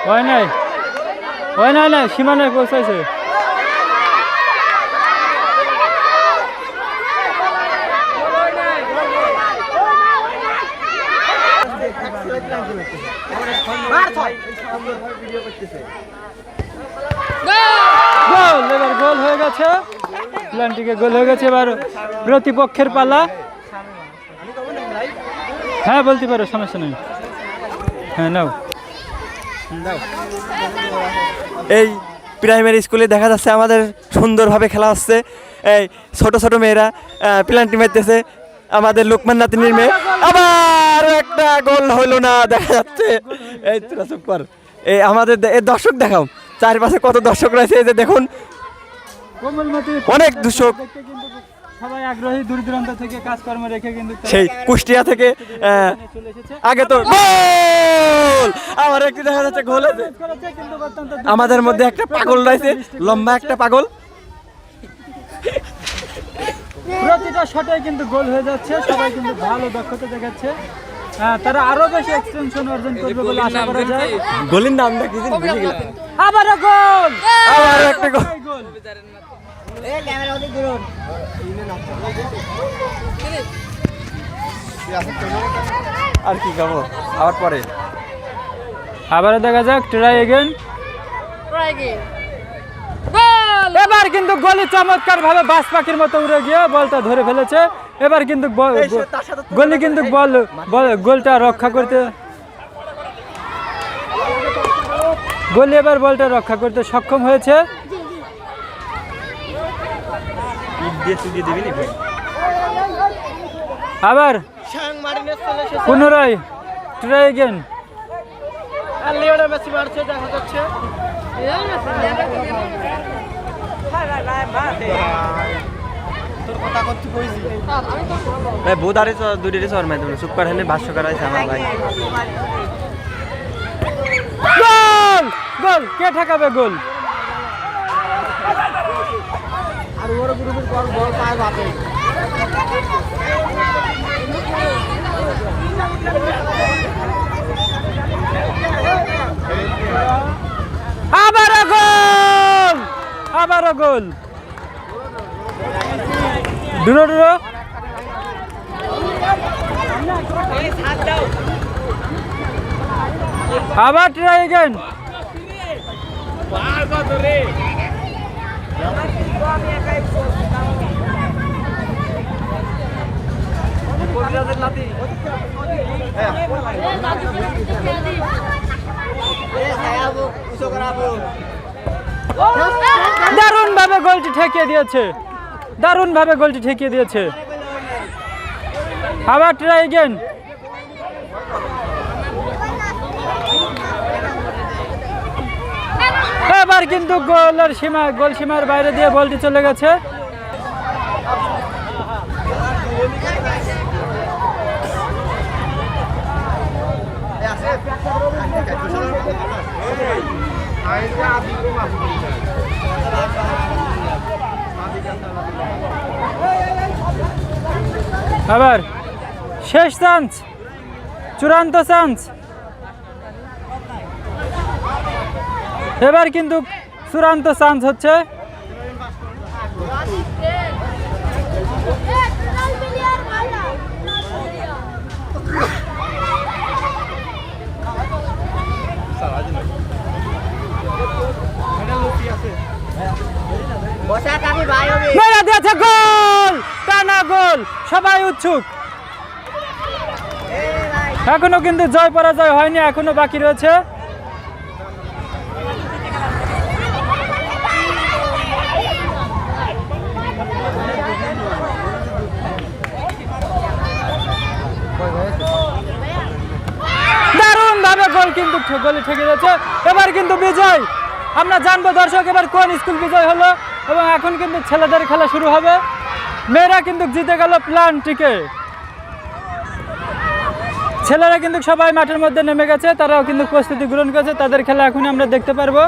হয় নাই, হয় নাই, না সীমানায় পৌঁছাইছে। গোল, এবার গোল হয়ে গেছে, প্ল্যানটিকে গোল হয়ে গেছে। এবার প্রতিপক্ষের পালা। হ্যাঁ বলতে পারো, সমস্যা নেই। হ্যাঁ নাও। এই প্রাইমারি স্কুলে দেখা যাচ্ছে আমাদের সুন্দরভাবে খেলা হচ্ছে। এই ছোট ছোট মেয়েরা প্ল্যান্টি মারতেছে। আমাদের লোকমান নাতিনির মেয়ে, আবার একটা গোল হলো না, দেখা যাচ্ছে। এই তোরা চুপ কর। এই আমাদের দর্শক দেখাও, চারপাশে কত দর্শক রয়েছে, এই যে দেখুন অনেক দর্শক। সবাই আগ্রহী, দূর দূরান্ত থেকে কাজকর্ম রেখে কিন্তু সেই কুষ্টিয়া থেকে আগে তো গোল, আবার একটু দেখা যাচ্ছে গোল আছে। আমাদের মধ্যে একটা পাগল রয়েছে, লম্বা একটা পাগল। প্রতিটা শটে কিন্তু গোল হয়ে যাচ্ছে, সবাই কিন্তু ভালো দক্ষতা দেখাচ্ছে। তারা আরো বেশি এক্সটেনশন অর্জন করবে বলে আশা করা যায়। গোলের নামটা কি জানি ভুলে গেলাম। আবারও গোল, আবার একটা গোল। আর কি খাবো আবার পরে, আবারও দেখা যাক। Try again. এবার কিন্তু গলি চমৎকার ভাবে বাস পাখির মতো উড়ে গিয়ে বলটা ধরে ফেলেছে। এবার কিন্তু গলি কিন্তু গোলটা রক্ষা করতে, গলি এবার বলটা রক্ষা করতে সক্ষম হয়েছে। আবার পুনরায় ট্রাই এগেন। দেখা যাচ্ছে বোধারে দুটি চর মাই তুমি সুপার হেনে ভাষ্য করাইছে আমার ভাই। গোল, গোল, কে ঠেকাবে গোল? আর ওর গ্রুপের বল বল পায় বাপে। আবারও গোল, আবারও গোল। ডুরো ডুরো। আবার ট্রাই এগেন। দারুণ ভাবে গোলটি ঠেকিয়ে দিয়েছে, দারুণ ভাবে গোলটি ঠেকিয়ে দিয়েছে। আবার ট্রাই এগেন। এবার কিন্তু গোল সীমার বাইরে দিয়ে বলটি চলে গেছে। আবার শেষ চান্স, চূড়ান্ত চান্স। এবার কিন্তু চূড়ান্ত চান্স হচ্ছে। মেরে দিয়েছে গোল, টানা গোল, সবাই উৎসুক। এখনো কিন্তু জয় পরাজয় হয়নি, এখনো বাকি রয়েছে। দারুণ ভাবে গোল কিন্তু গোলে ঠেকে যাচ্ছে। এবার কিন্তু বিজয় আমরা জানবো দর্শক, এবার কোন স্কুল বিজয় হলো। এবং এখন কিন্তু ছেলেদের খেলা শুরু হবে। মেয়েরা কিন্তু জিতে গেল প্ল্যানটিকে। ছেলেরা কিন্তু সবাই মাঠের মধ্যে নেমে গেছে, তারাও কিন্তু প্রস্তুতি গ্রহণ করেছে। তাদের খেলা এখন আমরা দেখতে পারবো।